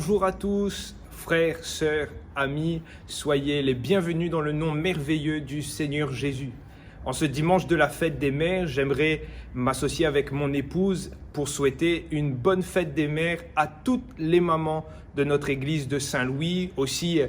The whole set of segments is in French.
Bonjour à tous, frères, sœurs, amis, soyez les bienvenus dans le nom merveilleux du Seigneur Jésus. En ce dimanche de la fête des mères, j'aimerais m'associer avec mon épouse pour souhaiter une bonne fête des mères à toutes les mamans de notre église de Saint-Louis, aussi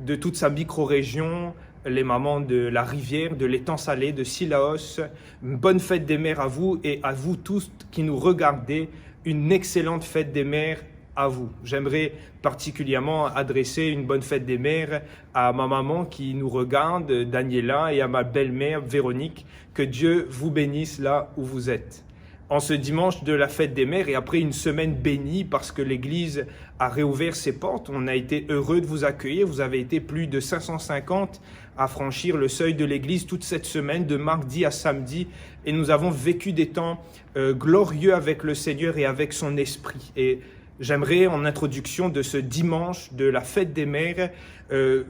de toute sa micro-région, les mamans de la Rivière, de l'étang salé, de Sillaos. Une bonne fête des mères à vous et à vous tous qui nous regardez, une excellente fête des mères à vous. J'aimerais particulièrement adresser une bonne fête des mères à ma maman qui nous regarde, Daniela, et à ma belle-mère, Véronique. Que Dieu vous bénisse là où vous êtes. En ce dimanche de la fête des mères et après une semaine bénie parce que l'église a réouvert ses portes, on a été heureux de vous accueillir. Vous avez été plus de 550 à franchir le seuil de l'église toute cette semaine, de mardi à samedi. Et nous avons vécu des temps glorieux avec le Seigneur et avec son esprit. Et j'aimerais, en introduction de ce dimanche de la fête des mères,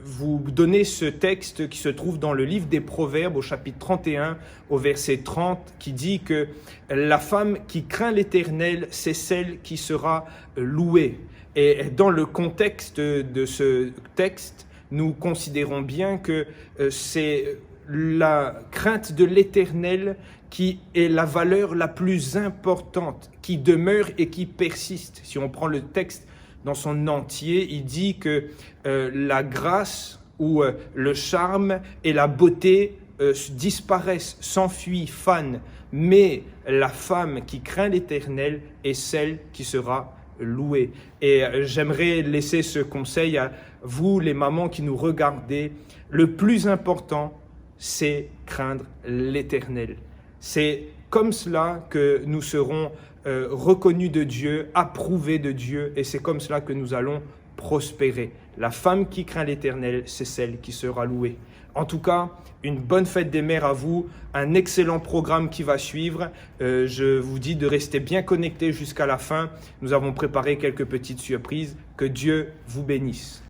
vous donner ce texte qui se trouve dans le livre des Proverbes au chapitre 31, au verset 30, qui dit que la femme qui craint l'Éternel, c'est celle qui sera louée. Et dans le contexte de ce texte, nous considérons bien que c'est la crainte de l'Éternel qui est la valeur la plus importante, qui demeure et qui persiste. Si on prend le texte dans son entier, il dit que la grâce ou le charme et la beauté disparaissent, s'enfuient, fanent, mais la femme qui craint l'Éternel est celle qui sera louée. Et j'aimerais laisser ce conseil à vous, les mamans qui nous regardez. Le plus important, c'est craindre l'Éternel. C'est comme cela que nous serons reconnus de Dieu, approuvés de Dieu, et c'est comme cela que nous allons prospérer. La femme qui craint l'Éternel, c'est celle qui sera louée. En tout cas, une bonne fête des mères à vous, un excellent programme qui va suivre. Je vous dis de rester bien connectés jusqu'à la fin. Nous avons préparé quelques petites surprises. Que Dieu vous bénisse.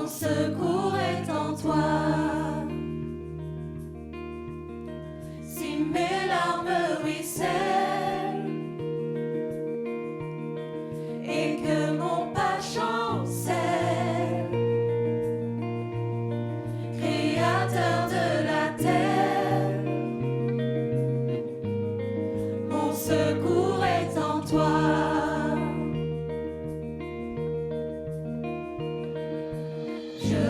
Mon secours est en toi. Si mes larmes ruissellent et que mon pas chancelle, Créateur de la terre, mon secours est en toi. Je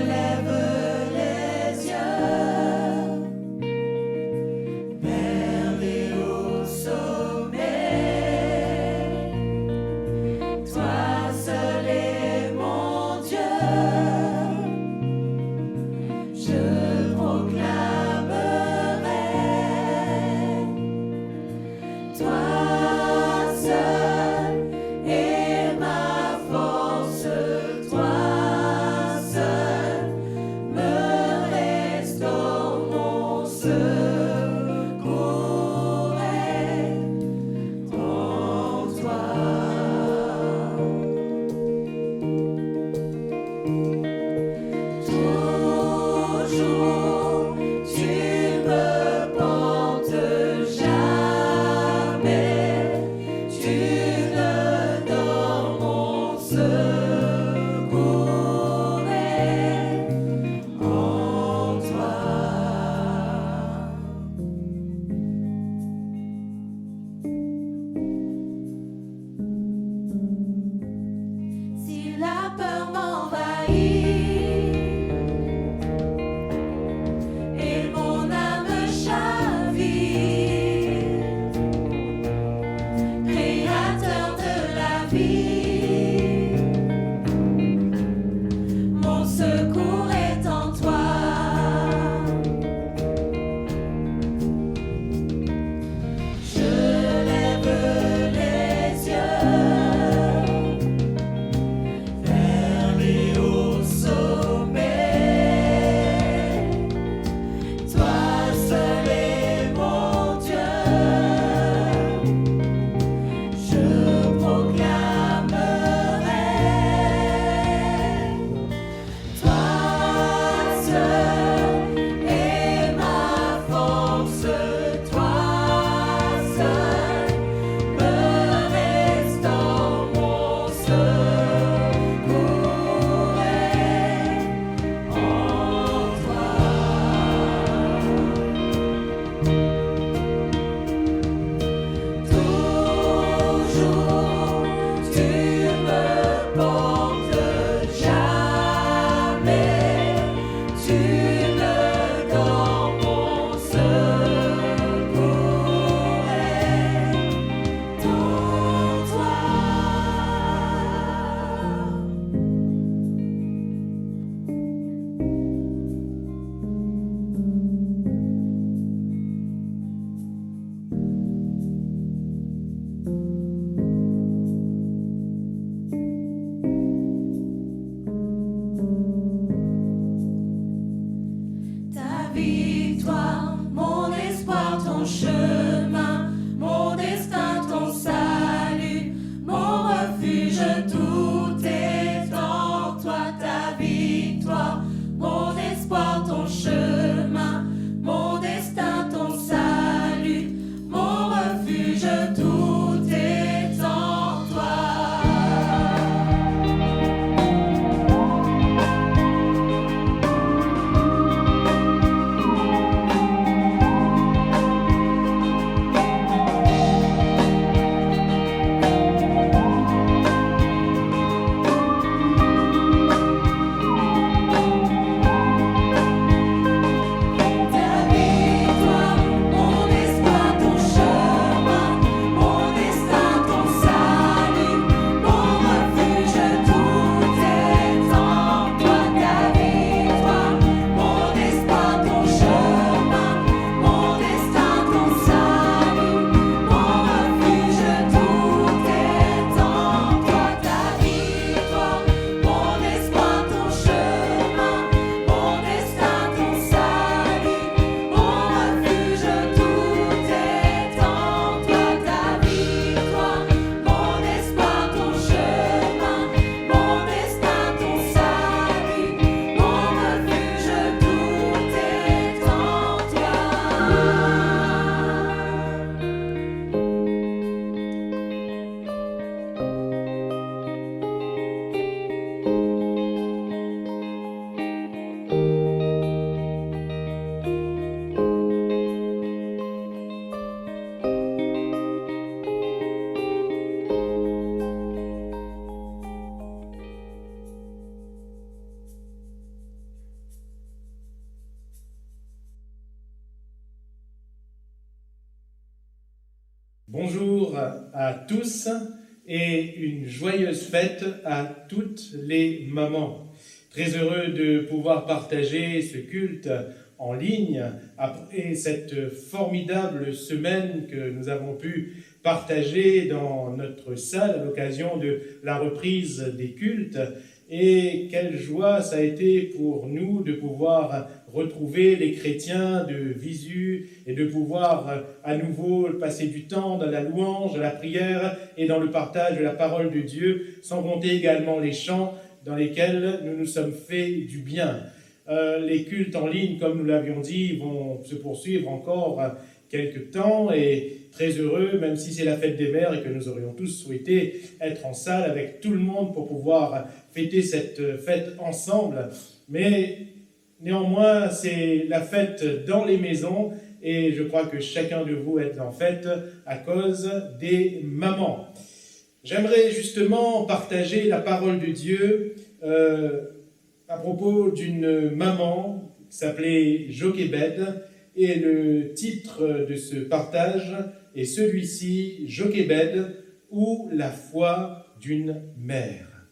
lève les yeux vers les hauts sommets. Toi seul est mon Dieu. Je proclamerai. Toi seul est ma force. Toi seul me restaure. Mon secours est en toi. Toujours, tu me portes jamais. Tu ne dors, mon secours est en toi. Si la peur m'envahit et mon âme chavire, Créateur de la vie, mon secours est en toi. Je lève les yeux vers les hauts sommets. Toi seul est mon Dieu. Je proclamerai. Toi seul est ma force. Toi seul me restaure. Mon secours est en toi. Toujours, tu me portes jamais. Tu ne dors, mon secours est en toi. Ta victoire, mon espoir, ton chemin, mon destin, ton salut, mon refuge, tout est en toi. Ta victoire, mon espoir, ton chemin, mon destin, ton salut, mon refuge, tout est en toi. Bonjour à tous et une joyeuse fête à toutes les mamans. Très heureux de pouvoir partager ce culte en ligne après cette formidable semaine que nous avons pu partager dans notre salle à l'occasion de la reprise des cultes. Et quelle joie ça a été pour nous de pouvoir retrouver les chrétiens de visu et de pouvoir à nouveau passer du temps dans la louange, la prière et dans le partage de la parole de Dieu, sans compter également les chants dans lesquels nous nous sommes fait du bien. Les cultes en ligne, comme nous l'avions dit, vont se poursuivre encore quelques temps et très heureux, même si c'est la fête des mères et que nous aurions tous souhaité être en salle avec tout le monde pour pouvoir fêter cette fête ensemble. Mais néanmoins, c'est la fête dans les maisons et je crois que chacun de vous est en fête à cause des mamans. J'aimerais justement partager la parole de Dieu à propos d'une maman qui s'appelait Jochébed, et le titre de ce partage est celui-ci, Jochébed, ou la foi d'une mère.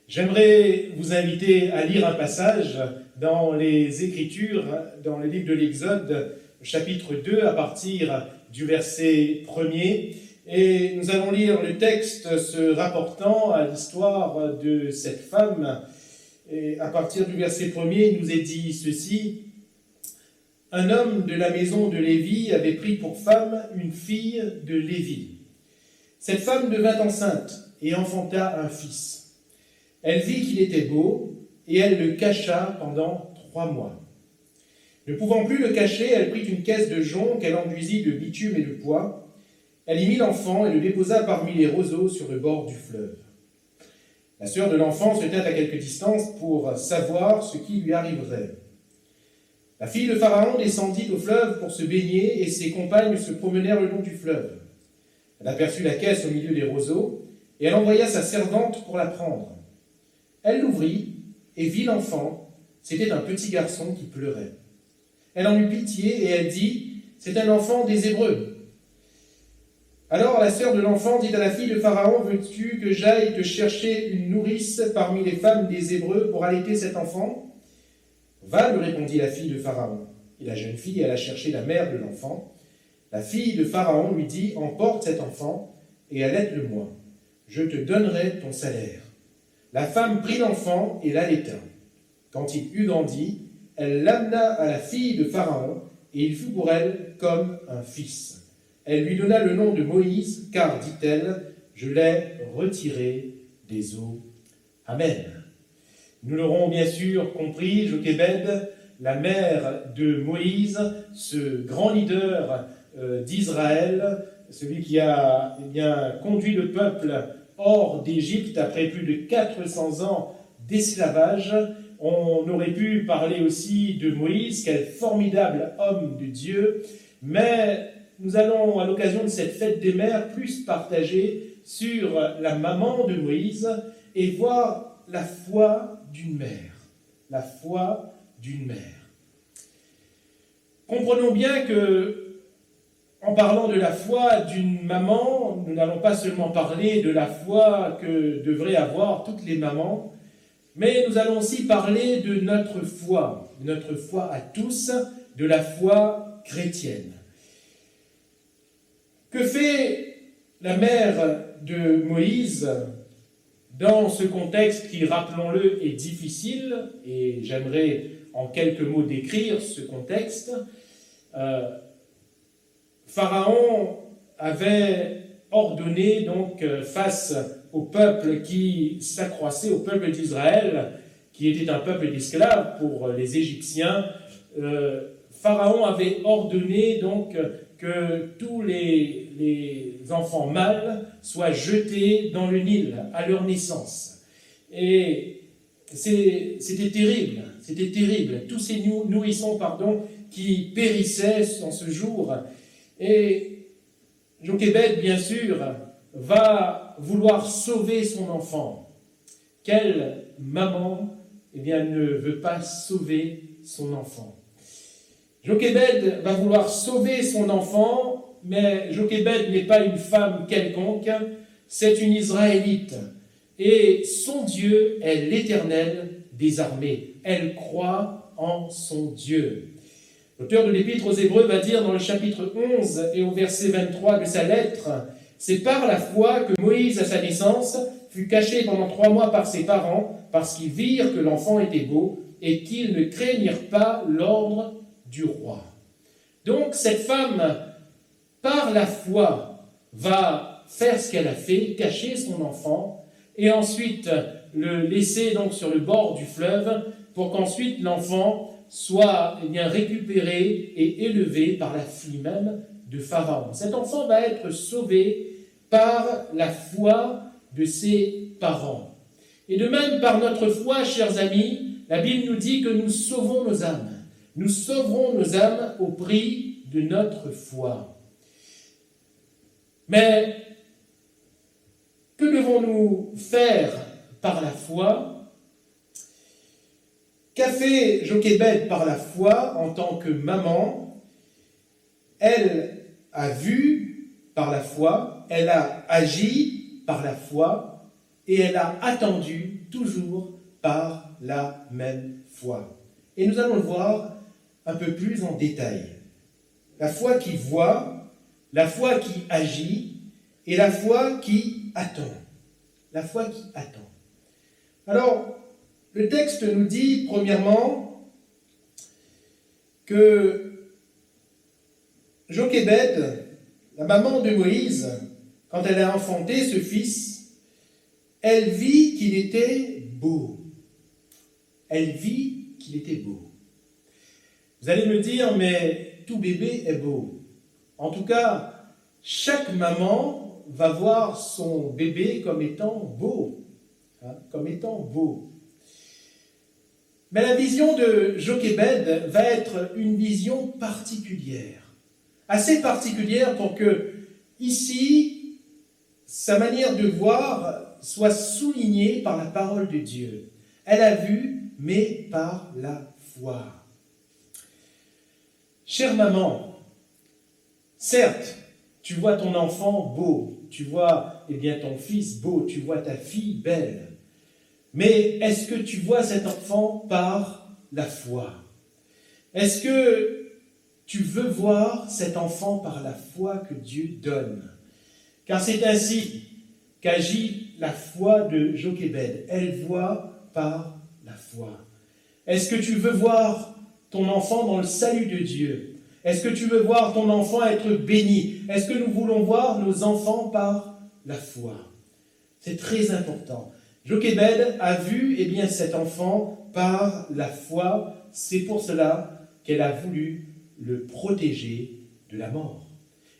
J'aimerais vous inviter à lire un passage dans les Écritures, dans le livre de l'Exode, chapitre 2, à partir du verset 1er. Et nous allons lire le texte se rapportant à l'histoire de cette femme. Et à partir du verset 1er, il nous est dit ceci. Un homme de la maison de Lévi avait pris pour femme une fille de Lévi. Cette femme devint enceinte et enfanta un fils. Elle vit qu'il était beau et elle le cacha pendant 3 mois. Ne pouvant plus le cacher, elle prit une caisse de jonc qu'elle enduisit de bitume et de pois. Elle y mit l'enfant et le déposa parmi les roseaux sur le bord du fleuve. La sœur de l'enfant se tint à quelque distance pour savoir ce qui lui arriverait. La fille de Pharaon descendit au fleuve pour se baigner et ses compagnes se promenèrent le long du fleuve. Elle aperçut la caisse au milieu des roseaux et elle envoya sa servante pour la prendre. Elle l'ouvrit et vit l'enfant. C'était un petit garçon qui pleurait. Elle en eut pitié et elle dit « C'est un enfant des Hébreux ». Alors la sœur de l'enfant dit à la fille de Pharaon « Veux-tu que j'aille te chercher une nourrice parmi les femmes des Hébreux pour allaiter cet enfant ?» « Va, lui répondit la fille de Pharaon. Et la jeune fille alla chercher la mère de l'enfant. La fille de Pharaon lui dit, emporte cet enfant et allaite-le-moi. Je te donnerai ton salaire. La femme prit l'enfant et l'allaita. Quand il eut grandi, elle l'amena à la fille de Pharaon et il fut pour elle comme un fils. Elle lui donna le nom de Moïse, car, dit-elle, je l'ai retiré des eaux. Amen. Nous l'aurons bien sûr compris, Jochébed, la mère de Moïse, ce grand leader d'Israël, celui qui a conduit le peuple hors d'Égypte après plus de 400 ans d'esclavage. On aurait pu parler aussi de Moïse, quel formidable homme de Dieu, mais nous allons, à l'occasion de cette fête des mères, plus partager sur la maman de Moïse et voir la foi d'une mère. La foi d'une mère. Comprenons bien que, en parlant de la foi d'une maman, nous n'allons pas seulement parler de la foi que devraient avoir toutes les mamans, mais nous allons aussi parler de notre foi à tous, de la foi chrétienne. Que fait la mère de Moïse dans ce contexte qui, rappelons-le, est difficile, et j'aimerais en quelques mots décrire ce contexte. Pharaon avait ordonné donc face au peuple qui s'accroissait, au peuple d'Israël, qui était un peuple d'esclaves pour les Égyptiens, Pharaon avait ordonné donc que tous les enfants mâles soient jetés dans le Nil à leur naissance. Et c'était terrible, tous ces nourrissons qui périssaient en ce jour. Et Jochébed, bien sûr, va vouloir sauver son enfant. Quelle maman ne veut pas sauver son enfant? Jochébed va vouloir sauver son enfant mais Jochébed n'est pas une femme quelconque, c'est une Israélite. Et son Dieu est l'Éternel des armées. Elle croit en son Dieu. L'auteur de l'Épître aux Hébreux va dire dans le chapitre 11 et au verset 23 de sa lettre, « C'est par la foi que Moïse, à sa naissance, fut caché pendant 3 mois par ses parents, parce qu'ils virent que l'enfant était beau et qu'ils ne craignirent pas l'ordre du roi. » Donc cette femme, par la foi, va faire ce qu'elle a fait, cacher son enfant, et ensuite le laisser donc sur le bord du fleuve, pour qu'ensuite l'enfant soit récupéré et élevé par la fille même de Pharaon. Cet enfant va être sauvé par la foi de ses parents. Et de même, par notre foi, chers amis, la Bible nous dit que nous sauvons nos âmes. Nous sauverons nos âmes au prix de notre foi. Mais que devons-nous faire par la foi? Qu'a fait Jochébed par la foi en tant que maman? Elle a vu par la foi, elle a agi par la foi et elle a attendu toujours par la même foi. Et nous allons le voir un peu plus en détail. La foi qui voit, la foi qui agit et la foi qui attend. La foi qui attend. Alors, le texte nous dit, premièrement, que Jochébed, la maman de Moïse, quand elle a enfanté ce fils, elle vit qu'il était beau. Elle vit qu'il était beau. Vous allez me dire, mais tout bébé est beau. En tout cas, chaque maman va voir son bébé comme étant beau. Comme étant beau. Mais la vision de Jochébed va être une vision particulière. Assez particulière pour que, ici, sa manière de voir soit soulignée par la parole de Dieu. Elle a vu, mais par la foi. Chère maman, certes, tu vois ton enfant beau, tu vois ton fils beau, tu vois ta fille belle. Mais est-ce que tu vois cet enfant par la foi? Est-ce que tu veux voir cet enfant par la foi que Dieu donne? Car c'est ainsi qu'agit la foi de Jochébed. Elle voit par la foi. Est-ce que tu veux voir ton enfant dans le salut de Dieu? Est-ce que tu veux voir ton enfant être béni? Est-ce que nous voulons voir nos enfants par la foi? C'est très important. Jochébed a vu cet enfant par la foi. C'est pour cela qu'elle a voulu le protéger de la mort.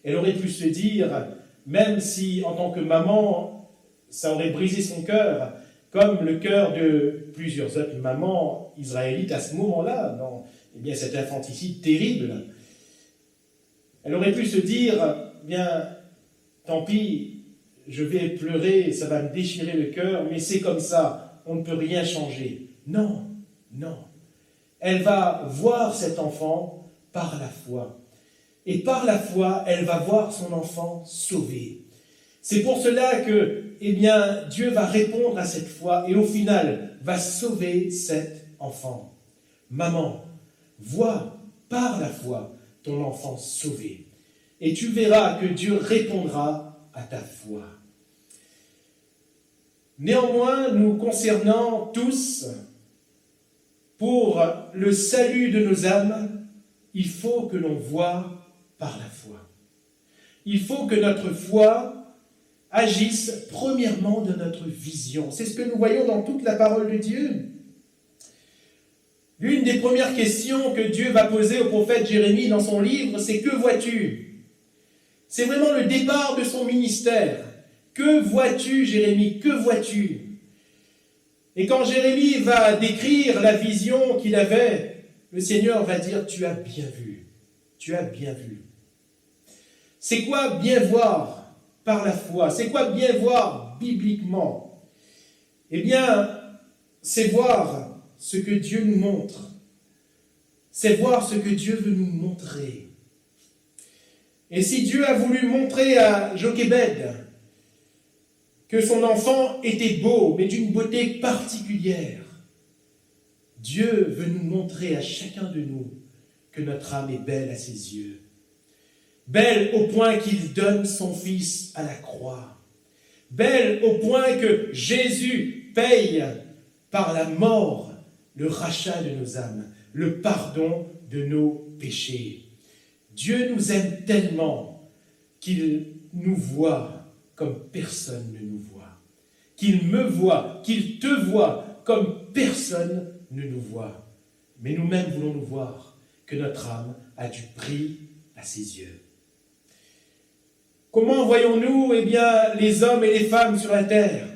Elle aurait pu se dire, même si en tant que maman, ça aurait brisé son cœur, comme le cœur de plusieurs autres mamans israélites à ce moment-là, dans cet infanticide terrible, elle aurait pu se dire, tant pis, je vais pleurer, ça va me déchirer le cœur, mais c'est comme ça, on ne peut rien changer. Non, non. Elle va voir cet enfant par la foi. Et par la foi, elle va voir son enfant sauvé. C'est pour cela que, Dieu va répondre à cette foi et au final, va sauver cet enfant. Maman, vois par la foi ton enfant sauvé. Et tu verras que Dieu répondra à ta foi. Néanmoins, nous concernant tous, pour le salut de nos âmes, il faut que l'on voie par la foi. Il faut que notre foi agisse premièrement dans notre vision. C'est ce que nous voyons dans toute la parole de Dieu. L'une des premières questions que Dieu va poser au prophète Jérémie dans son livre, c'est « Que vois-tu » ? C'est vraiment le départ de son ministère. Que vois-tu, Jérémie? Que vois-tu? Et quand Jérémie va décrire la vision qu'il avait, le Seigneur va dire, tu as bien vu. Tu as bien vu. C'est quoi bien voir par la foi? C'est quoi bien voir bibliquement? C'est voir ce que Dieu nous montre. C'est voir ce que Dieu veut nous montrer. Et si Dieu a voulu montrer à Jochebed que son enfant était beau, mais d'une beauté particulière, Dieu veut nous montrer à chacun de nous que notre âme est belle à ses yeux. Belle au point qu'il donne son Fils à la croix. Belle au point que Jésus paye par la mort le rachat de nos âmes, le pardon de nos péchés. Dieu nous aime tellement qu'il nous voit comme personne ne nous voit. Qu'il me voit, qu'il te voit comme personne ne nous voit. Mais nous-mêmes voulons nous voir que notre âme a du prix à ses yeux. Comment voyons-nous, les hommes et les femmes sur la terre?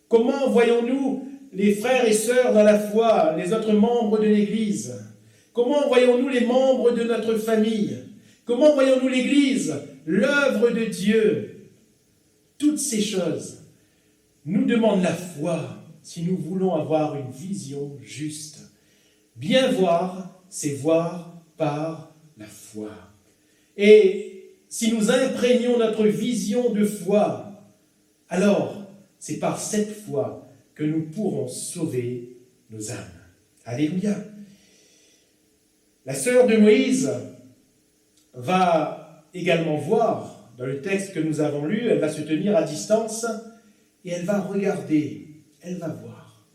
Comment voyons-nous les frères et sœurs dans la foi, les autres membres de l'Église? Comment voyons-nous les membres de notre famille? Comment voyons-nous l'Église, l'œuvre de Dieu? Toutes ces choses nous demandent la foi si nous voulons avoir une vision juste. Bien voir, c'est voir par la foi. Et si nous imprégnons notre vision de foi, alors c'est par cette foi que nous pourrons sauver nos âmes. Alléluia. La sœur de Moïse va également voir, dans le texte que nous avons lu, elle va se tenir à distance et elle va regarder, elle va voir.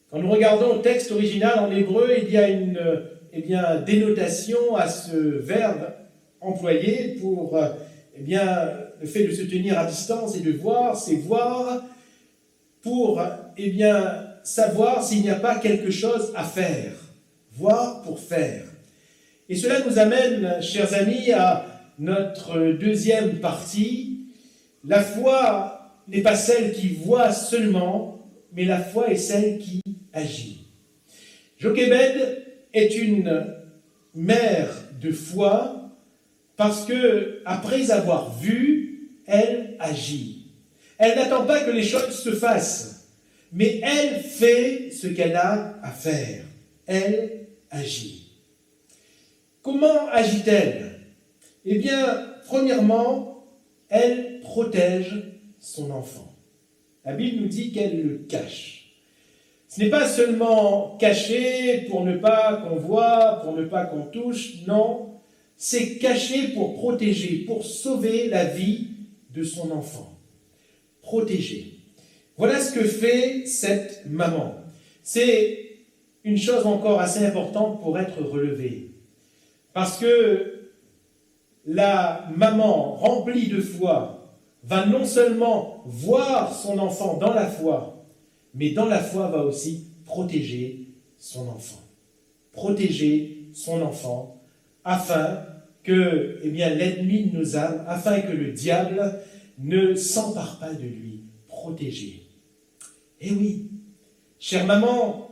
Quand nous regardons le texte original en hébreu, il y a une dénotation à ce verbe employé pour le fait de se tenir à distance et de voir, c'est voir pour savoir s'il n'y a pas quelque chose à faire. Voir pour faire. Et cela nous amène, chers amis, à notre deuxième partie. La foi n'est pas celle qui voit seulement, mais la foi est celle qui agit. Jochebed est une mère de foi parce que, après avoir vu, elle agit. Elle n'attend pas que les choses se fassent, mais elle fait ce qu'elle a à faire. Elle agit. Comment agit-elle? Premièrement, elle protège son enfant. La Bible nous dit qu'elle le cache. Ce n'est pas seulement caché pour ne pas qu'on voit, pour ne pas qu'on touche, non, c'est caché pour protéger, pour sauver la vie de son enfant. Protéger. Voilà ce que fait cette maman. C'est une chose encore assez importante pour être relevée. Parce que la maman remplie de foi va non seulement voir son enfant dans la foi, mais dans la foi va aussi protéger son enfant. Protéger son enfant afin que l'ennemi de nos âmes, afin que le diable ne s'empare pas de lui. Protéger. Eh oui, chère maman,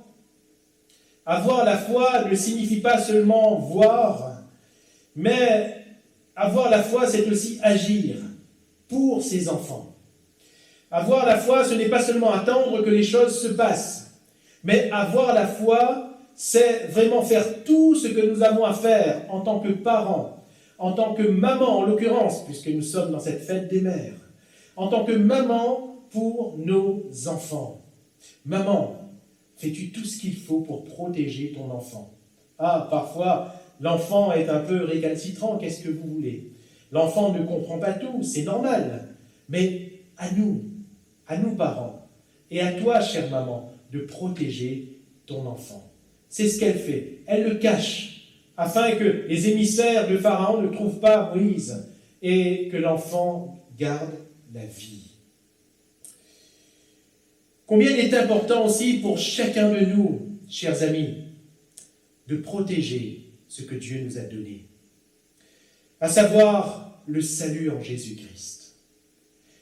avoir la foi ne signifie pas seulement voir, mais avoir la foi, c'est aussi agir pour ses enfants. Avoir la foi, ce n'est pas seulement attendre que les choses se passent, mais avoir la foi, c'est vraiment faire tout ce que nous avons à faire en tant que parents, en tant que maman en l'occurrence, puisque nous sommes dans cette fête des mères, en tant que maman pour nos enfants. Maman, fais-tu tout ce qu'il faut pour protéger ton enfant? Ah, parfois, l'enfant est un peu récalcitrant, qu'est-ce que vous voulez? L'enfant ne comprend pas tout, c'est normal. Mais à nous parents, et à toi, chère maman, de protéger ton enfant. C'est ce qu'elle fait. Elle le cache, afin que les émissaires de Pharaon ne trouvent pas Moïse, et que l'enfant garde la vie. Combien il est important aussi pour chacun de nous, chers amis, de protéger ce que Dieu nous a donné, à savoir le salut en Jésus-Christ.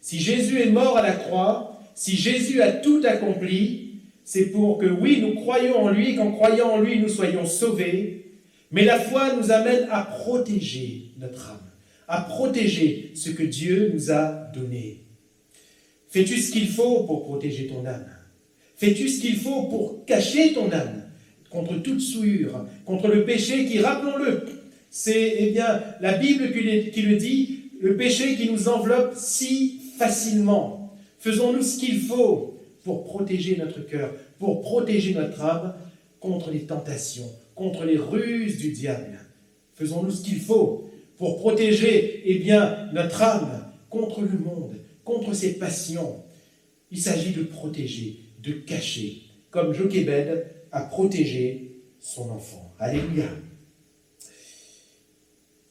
Si Jésus est mort à la croix, si Jésus a tout accompli, c'est pour que, oui, nous croyons en lui, qu'en croyant en lui, nous soyons sauvés, mais la foi nous amène à protéger notre âme, à protéger ce que Dieu nous a donné. Fais-tu ce qu'il faut pour protéger ton âme? Fais-tu ce qu'il faut pour cacher ton âme contre toute souillure, contre le péché qui, rappelons-le, C'est la Bible qui le dit, le péché qui nous enveloppe si facilement. Faisons-nous ce qu'il faut pour protéger notre cœur, pour protéger notre âme contre les tentations, contre les ruses du diable. Faisons-nous ce qu'il faut pour protéger notre âme contre le monde, contre ses passions. Il s'agit de protéger, de cacher, comme Jochébed a protégé son enfant. Alléluia.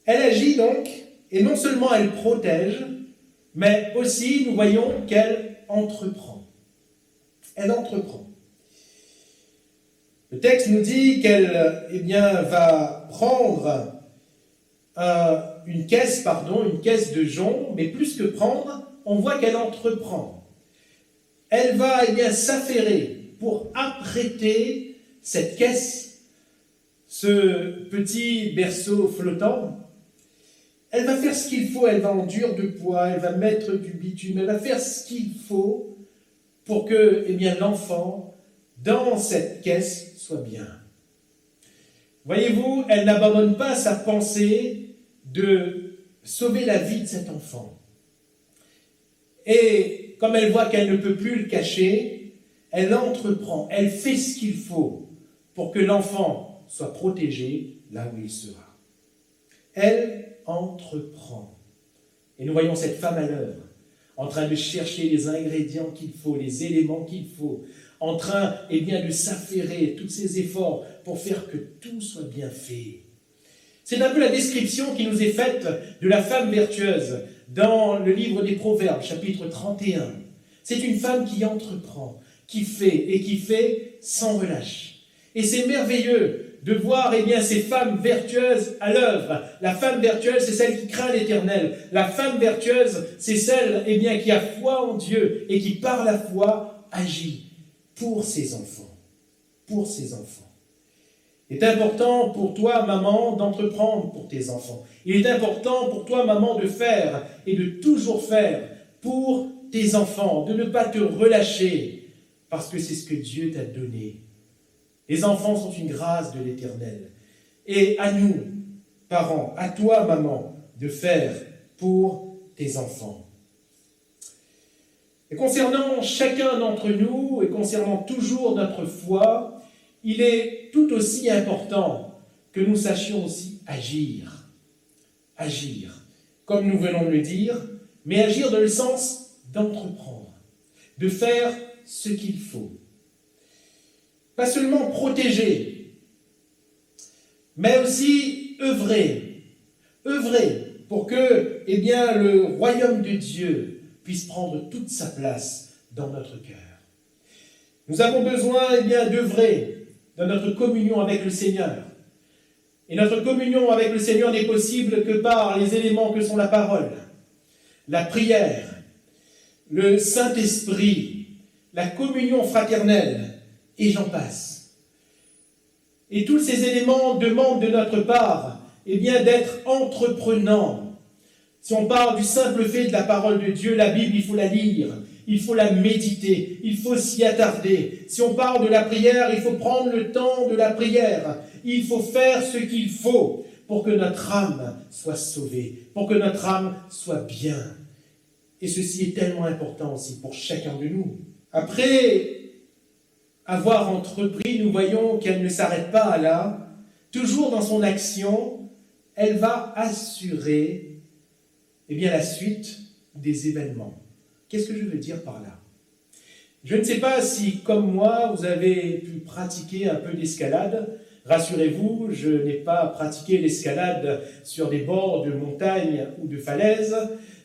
Elle agit donc, et non seulement elle protège, mais aussi nous voyons qu'elle entreprend. Elle entreprend. Le texte nous dit qu'elle va prendre une caisse de jonc, mais plus que prendre, on voit qu'elle entreprend. Elle va s'affairer pour apprêter cette caisse, ce petit berceau flottant. Elle va faire ce qu'il faut, elle va enduire de poids, elle va mettre du bitume, elle va faire ce qu'il faut pour que l'enfant, dans cette caisse, soit bien. Voyez-vous, elle n'abandonne pas sa pensée de sauver la vie de cet enfant. Et comme elle voit qu'elle ne peut plus le cacher, elle entreprend, elle fait ce qu'il faut pour que l'enfant soit protégé là où il sera. Elle entreprend. Et nous voyons cette femme à l'œuvre, en train de chercher les ingrédients qu'il faut, les éléments qu'il faut, en train de s'affairer tous ses efforts pour faire que tout soit bien fait. C'est un peu la description qui nous est faite de la femme vertueuse dans le livre des Proverbes, chapitre 31. C'est une femme qui entreprend, qui fait sans relâche. Et c'est merveilleux de voir ces femmes vertueuses à l'œuvre. La femme vertueuse, c'est celle qui craint l'Éternel. La femme vertueuse, c'est celle qui a foi en Dieu et qui, par la foi, agit pour ses enfants. Pour ses enfants. Il est important pour toi, maman, d'entreprendre pour tes enfants. Il est important pour toi, maman, de faire et de toujours faire pour tes enfants, de ne pas te relâcher, parce que c'est ce que Dieu t'a donné. Les enfants sont une grâce de l'Éternel. Et à nous, parents, à toi, maman, de faire pour tes enfants. Et concernant chacun d'entre nous, et concernant toujours notre foi, il est tout aussi important que nous sachions aussi agir. Agir, comme nous venons de le dire, mais agir dans le sens d'entreprendre, de faire ce qu'il faut. Pas seulement protéger, mais aussi œuvrer. Œuvrer pour que le royaume de Dieu puisse prendre toute sa place dans notre cœur. Nous avons besoin d'œuvrer dans notre communion avec le Seigneur. Et notre communion avec le Seigneur n'est possible que par les éléments que sont la parole, la prière, le Saint-Esprit, la communion fraternelle, et j'en passe. Et tous ces éléments demandent de notre part d'être entreprenants. Si on parle du simple fait de la parole de Dieu, la Bible, il faut la lire, il faut la méditer, il faut s'y attarder. Si on parle de la prière, il faut prendre le temps de la prière. Il faut faire ce qu'il faut pour que notre âme soit sauvée, pour que notre âme soit bien. Et ceci est tellement important aussi pour chacun de nous. Après avoir entrepris, nous voyons qu'elle ne s'arrête pas là. Toujours dans son action, elle va assurer la suite des événements. Qu'est-ce que je veux dire par là? Je ne sais pas si, comme moi, vous avez pu pratiquer un peu d'escalade. Rassurez-vous, je n'ai pas pratiqué l'escalade sur des bords de montagne ou de falaises,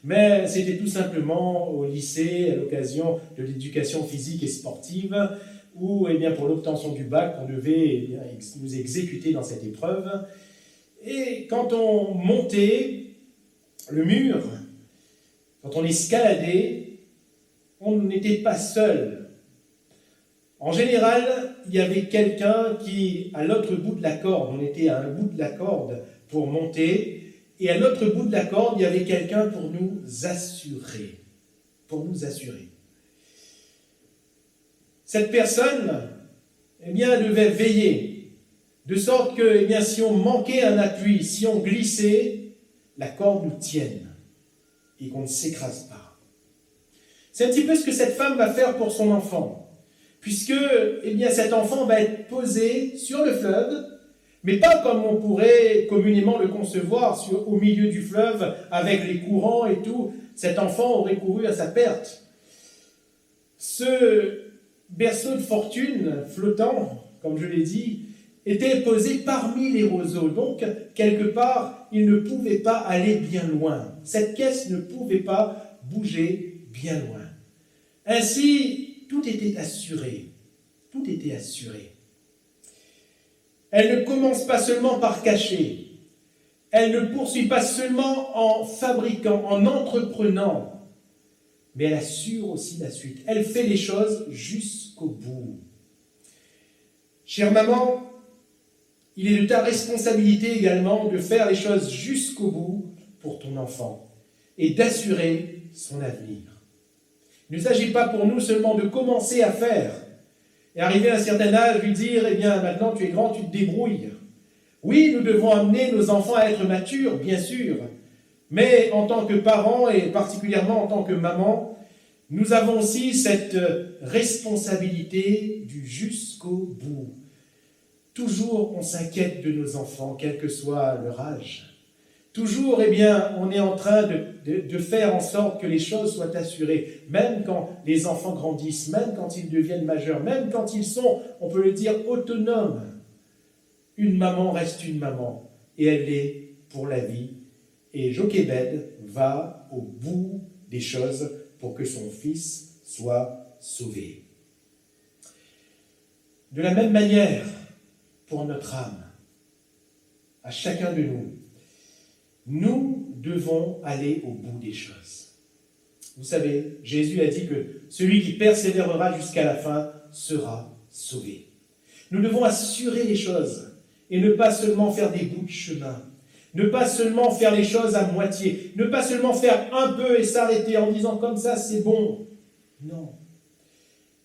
mais c'était tout simplement au lycée, à l'occasion de l'éducation physique et sportive, où pour l'obtention du bac, on devait nous exécuter dans cette épreuve. Et quand on montait le mur, quand on escaladait, on n'était pas seul. En général, il y avait quelqu'un qui, à l'autre bout de la corde, on était à un bout de la corde pour monter, et à l'autre bout de la corde, il y avait quelqu'un pour nous assurer. Pour nous assurer. Cette personne, devait veiller. de sorte que, eh bien, si on manquait un appui, si on glissait, la corde nous tienne et qu'on ne s'écrase pas. C'est un petit peu ce que cette femme va faire pour son enfant, puisque, eh bien, cet enfant va être posé sur le fleuve, mais pas comme on pourrait communément le concevoir, au milieu du fleuve, avec les courants et tout. Cet enfant aurait couru à sa perte. Ce berceau de fortune flottant, comme je l'ai dit, était posé parmi les roseaux. Donc, quelque part, il ne pouvait pas aller bien loin. Cette caisse ne pouvait pas bouger bien loin. Ainsi, tout était assuré. Tout était assuré. Elle ne commence pas seulement par cacher. Elle ne poursuit pas seulement en fabriquant, en entreprenant, mais elle assure aussi la suite. Elle fait les choses jusqu'au bout. Chère maman, il est de ta responsabilité également de faire les choses jusqu'au bout pour ton enfant et d'assurer son avenir. Il ne s'agit pas pour nous seulement de commencer à faire et arriver à un certain âge, lui dire, eh bien, maintenant tu es grand, tu te débrouilles. Oui, nous devons amener nos enfants à être matures, bien sûr, mais en tant que parents et particulièrement en tant que maman, nous avons aussi cette responsabilité du jusqu'au bout. Toujours, on s'inquiète de nos enfants, quel que soit leur âge. Toujours, eh bien, on est en train de faire en sorte que les choses soient assurées, même quand les enfants grandissent, même quand ils deviennent majeurs, même quand ils sont, on peut le dire, autonomes. Une maman reste une maman, et elle l'est pour la vie. Et Jochebed va au bout des choses pour que son fils soit sauvé. De la même manière, pour notre âme, à chacun de nous, nous devons aller au bout des choses. Vous savez, Jésus a dit que celui qui persévérera jusqu'à la fin sera sauvé. Nous devons assurer les choses et ne pas seulement faire des bouts de chemin, ne pas seulement faire les choses à moitié, ne pas seulement faire un peu et s'arrêter en disant comme ça c'est bon. Non.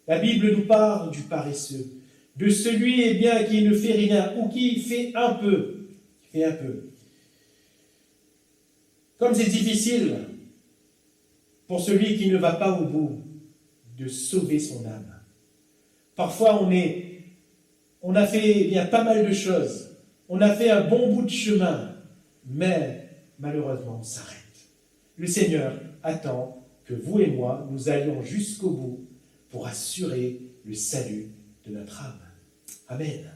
La Bible nous parle du paresseux, de celui eh bien, qui ne fait rien ou qui fait un peu. Comme c'est difficile pour celui qui ne va pas au bout de sauver son âme. Parfois on a fait eh bien, pas mal de choses, on a fait un bon bout de chemin, mais malheureusement on s'arrête. Le Seigneur attend que vous et moi, nous allions jusqu'au bout pour assurer le salut de notre âme. Amen.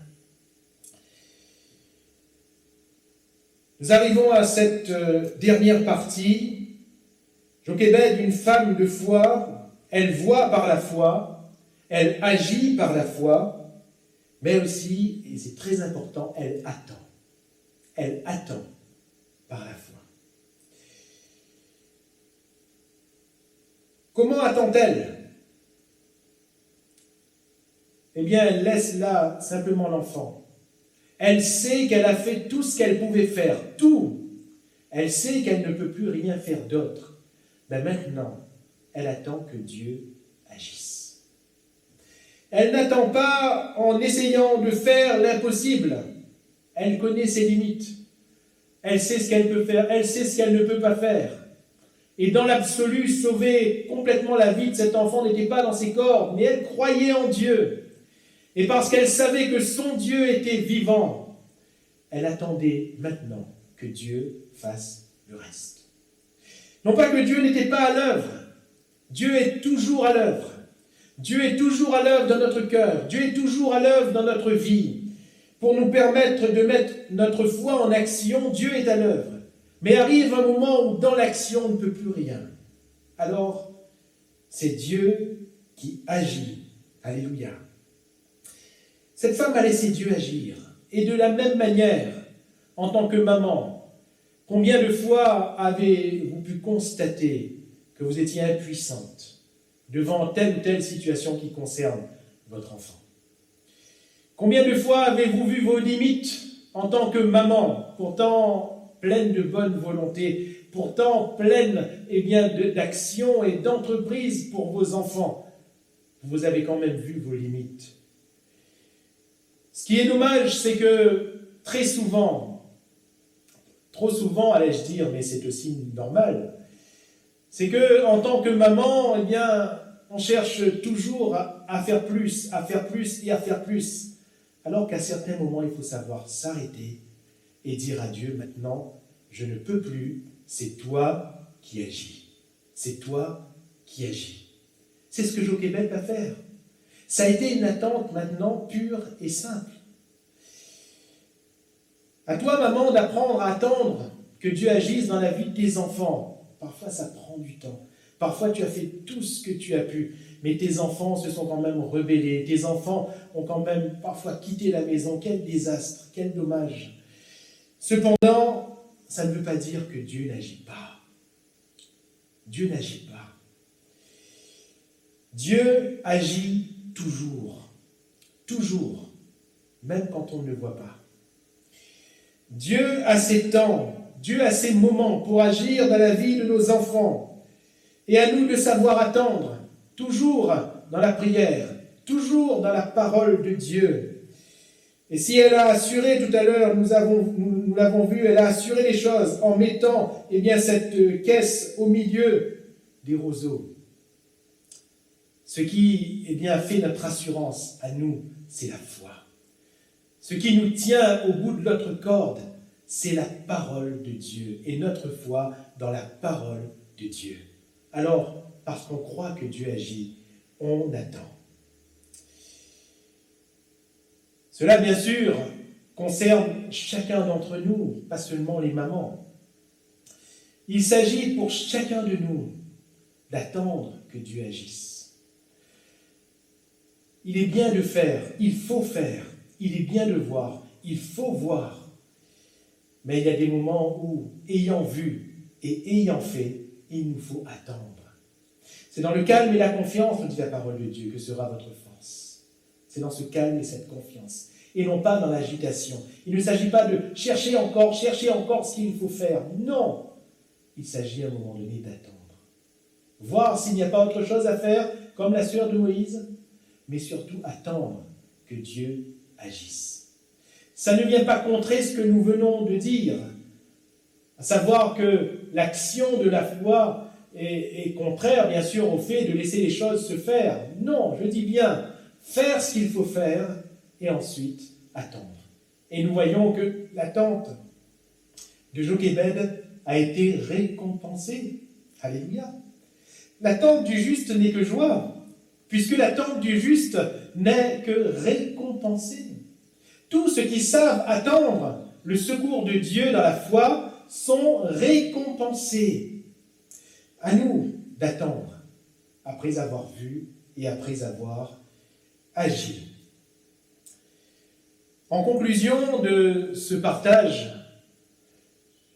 Nous arrivons à cette dernière partie. Jochebed, une femme de foi, elle voit par la foi, elle agit par la foi, mais aussi, et c'est très important, elle attend. Elle attend par la foi. Comment attend-elle ? Eh bien, elle laisse là simplement l'enfant. Elle sait qu'elle a fait tout ce qu'elle pouvait faire, tout. Elle sait qu'elle ne peut plus rien faire d'autre. Mais maintenant, elle attend que Dieu agisse. Elle n'attend pas en essayant de faire l'impossible. Elle connaît ses limites. Elle sait ce qu'elle peut faire, elle sait ce qu'elle ne peut pas faire. Et dans l'absolu, sauver complètement la vie de cet enfant n'était pas dans ses cordes, mais elle croyait en Dieu. Et parce qu'elle savait que son Dieu était vivant, elle attendait maintenant que Dieu fasse le reste. Non pas que Dieu n'était pas à l'œuvre, Dieu est toujours à l'œuvre. Dieu est toujours à l'œuvre dans notre cœur, Dieu est toujours à l'œuvre dans notre vie. Pour nous permettre de mettre notre foi en action, Dieu est à l'œuvre. Mais arrive un moment où dans l'action, on ne peut plus rien. Alors, c'est Dieu qui agit. Alléluia. Cette femme a laissé Dieu agir. Et de la même manière, en tant que maman, combien de fois avez-vous pu constater que vous étiez impuissante devant telle ou telle situation qui concerne votre enfant ? Combien de fois avez-vous vu vos limites en tant que maman, pourtant pleine de bonne volonté, pourtant pleine d'action et d'entreprise pour vos enfants ? Vous avez quand même vu vos limites. Ce qui est dommage, c'est que très souvent, trop souvent, allais-je dire, mais c'est aussi normal, c'est que en tant que maman, eh bien, on cherche toujours à faire plus, à faire plus et à faire plus. Alors qu'à certains moments, il faut savoir s'arrêter et dire à Dieu, maintenant, je ne peux plus, c'est toi qui agis. C'est toi qui agis. C'est ce que Jochebed va faire. Ça a été une attente maintenant pure et simple. À toi, maman, d'apprendre à attendre que Dieu agisse dans la vie de tes enfants. Parfois, ça prend du temps. Parfois, tu as fait tout ce que tu as pu, mais tes enfants se sont quand même rebellés. Tes enfants ont quand même parfois quitté la maison. Quel désastre, quel dommage. Cependant, ça ne veut pas dire que Dieu n'agit pas. Dieu n'agit pas. Dieu agit toujours. Toujours. Même quand on ne le voit pas. Dieu a ses temps, Dieu a ses moments pour agir dans la vie de nos enfants. Et à nous de savoir attendre, toujours dans la prière, toujours dans la parole de Dieu. Et si elle a assuré tout à l'heure, nous l'avons vu, elle a assuré les choses en mettant cette caisse au milieu des roseaux. Ce qui fait notre assurance à nous, c'est la foi. Ce qui nous tient au bout de notre corde, c'est la parole de Dieu et notre foi dans la parole de Dieu. Alors, parce qu'on croit que Dieu agit, on attend. Cela, bien sûr, concerne chacun d'entre nous, pas seulement les mamans. Il s'agit pour chacun de nous d'attendre que Dieu agisse. Il est bien de faire, il faut faire. Il est bien de voir, il faut voir. Mais il y a des moments où, ayant vu et ayant fait, il nous faut attendre. C'est dans le calme et la confiance, nous dit la parole de Dieu, que sera votre force. C'est dans ce calme et cette confiance, et non pas dans l'agitation. Il ne s'agit pas de chercher encore ce qu'il faut faire. Non, il s'agit à un moment donné d'attendre. Voir s'il n'y a pas autre chose à faire, comme la sœur de Moïse, mais surtout attendre que Dieu agisse. Ça ne vient pas contrer ce que nous venons de dire, à savoir que l'action de la foi est contraire, bien sûr, au fait de laisser les choses se faire. Non, je dis bien, faire ce qu'il faut faire et ensuite attendre. Et nous voyons que l'attente de Jochebed a été récompensée. Alléluia. L'attente du juste n'est que joie, puisque l'attente du juste n'est que récompensée. Tous ceux qui savent attendre le secours de Dieu dans la foi sont récompensés. À nous d'attendre après avoir vu et après avoir agi. En conclusion de ce partage,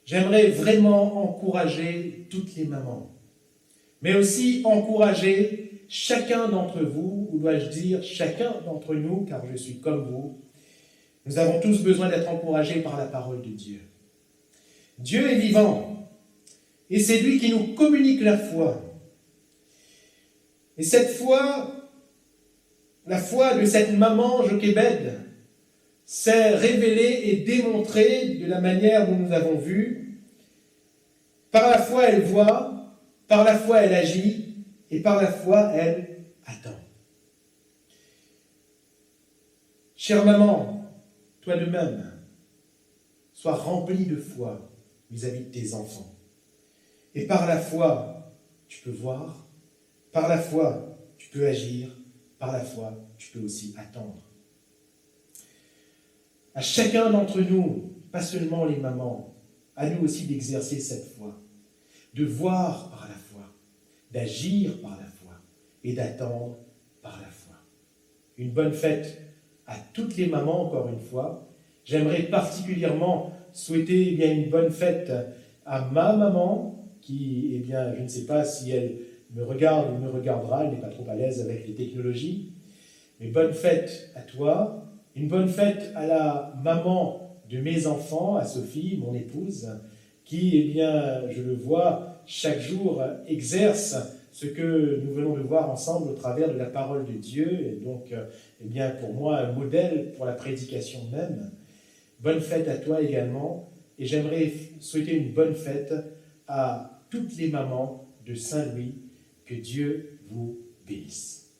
j'aimerais vraiment encourager toutes les mamans, mais aussi encourager chacun d'entre vous, ou dois-je dire chacun d'entre nous, car je suis comme vous. Nous avons tous besoin d'être encouragés par la parole de Dieu. Dieu est vivant, et c'est lui qui nous communique la foi. Et cette foi, la foi de cette maman Jochebed, s'est révélée et démontrée de la manière dont nous avons vu. Par la foi, elle voit, par la foi, elle agit, et par la foi, elle attend. Chère maman, toi de même, sois remplie de foi vis-à-vis de tes enfants. Et par la foi, tu peux voir, par la foi, tu peux agir, par la foi, tu peux aussi attendre. À chacun d'entre nous, pas seulement les mamans, à nous aussi d'exercer cette foi, de voir par la foi, d'agir par la foi et d'attendre par la foi. Une bonne fête à toutes les mamans, encore une fois. J'aimerais particulièrement souhaiter une bonne fête à ma maman, qui, je ne sais pas si elle me regarde ou me regardera, elle n'est pas trop à l'aise avec les technologies, mais bonne fête à toi, une bonne fête à la maman de mes enfants, à Sophie, mon épouse, qui, je le vois, chaque jour exerce ce que nous venons de voir ensemble au travers de la parole de Dieu, et donc, eh bien, pour moi, un modèle pour la prédication même. Bonne fête à toi également, et j'aimerais souhaiter une bonne fête à toutes les mamans de Saint-Louis. Que Dieu vous bénisse.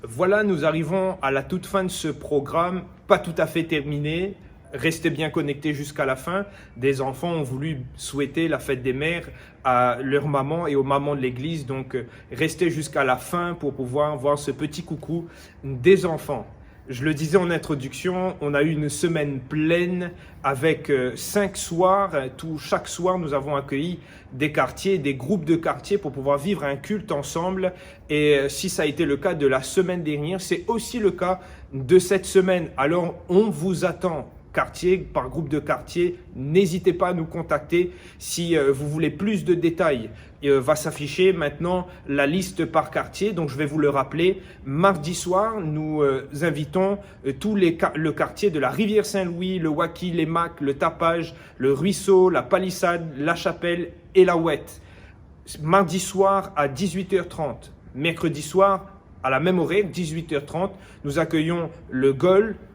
Voilà, nous arrivons à la toute fin de ce programme, pas tout à fait terminé. Restez bien connectés jusqu'à la fin. Des enfants ont voulu souhaiter la fête des mères à leur maman et aux mamans de l'église. Donc, restez jusqu'à la fin pour pouvoir voir ce petit coucou des enfants. Je le disais en introduction, on a eu une semaine pleine avec 5 soirs. Chaque soir, nous avons accueilli des quartiers, des groupes de quartiers pour pouvoir vivre un culte ensemble. Et si ça a été le cas de la semaine dernière, c'est aussi le cas de cette semaine. Alors, on vous attend. Quartier par groupe de quartier, n'hésitez pas à nous contacter si vous voulez plus de détails. Va s'afficher maintenant la liste par quartier, donc je vais vous le rappeler. Mardi soir, nous invitons le quartier de la Rivière Saint-Louis, le Wacky, les Macs, le Tapage, le Ruisseau, la Palissade, la Chapelle et la Ouette. Mardi soir à 18h30, mercredi soir à la même horaire, 18h30, nous accueillons le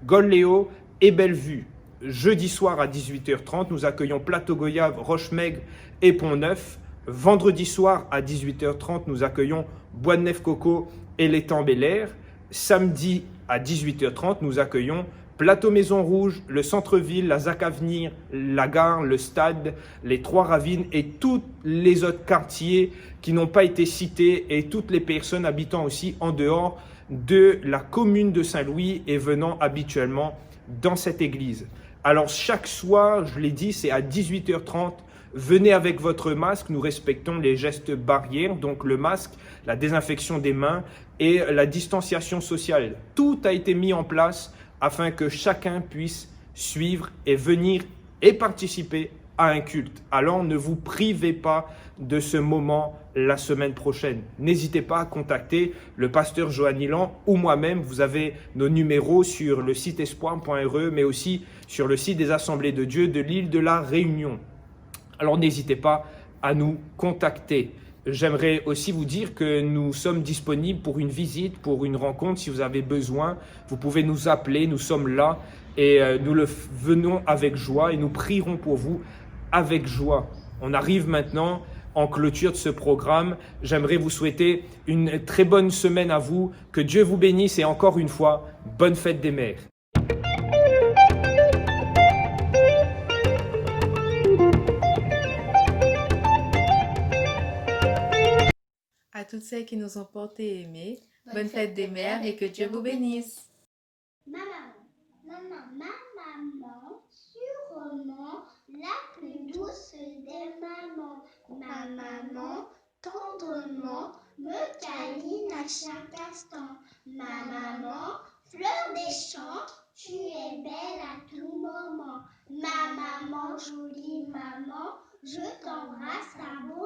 Gol-Léo et Bellevue. Jeudi soir à 18h30, nous accueillons Plateau-Goyave, Roche-Maigre et Pont-Neuf. Vendredi soir à 18h30, nous accueillons Bois-de-Neuf-Coco et l'Étang-Bel-Air. Samedi à 18h30, nous accueillons Plateau-Maison-Rouge, le centre-ville, la ZAC-Avenir, la gare, le stade, les Trois-Ravines et tous les autres quartiers qui n'ont pas été cités et toutes les personnes habitant aussi en dehors de la commune de Saint-Louis et venant habituellement dans cette église. Alors chaque soir, je l'ai dit, c'est à 18h30. Venez avec votre masque, nous respectons les gestes barrières, donc le masque, la désinfection des mains et la distanciation sociale. Tout a été mis en place afin que chacun puisse suivre et venir et participer à un culte. Alors ne vous privez pas de ce moment la semaine prochaine. N'hésitez pas à contacter le pasteur Johan Ilan ou moi-même. Vous avez nos numéros sur le site espoir.re, mais aussi sur le site des Assemblées de Dieu de l'île de la Réunion. Alors n'hésitez pas à nous contacter. J'aimerais aussi vous dire que nous sommes disponibles pour une visite, pour une rencontre. Si vous avez besoin, vous pouvez nous appeler, nous sommes là et nous le venons avec joie et nous prierons pour vous avec joie. On arrive maintenant en clôture de ce programme. J'aimerais vous souhaiter une très bonne semaine à vous. Que Dieu vous bénisse et encore une fois, bonne fête des mères. À toutes celles qui nous ont porté et aimés, bonne fête des mères et que Dieu vous bénisse. Ma maman, sûrement la plus douce des mamans. Ma maman, tendrement, me câline à chaque instant. Ma maman, fleur des champs, tu es belle à tout moment. Ma maman, jolie maman, je t'embrasse abondamment.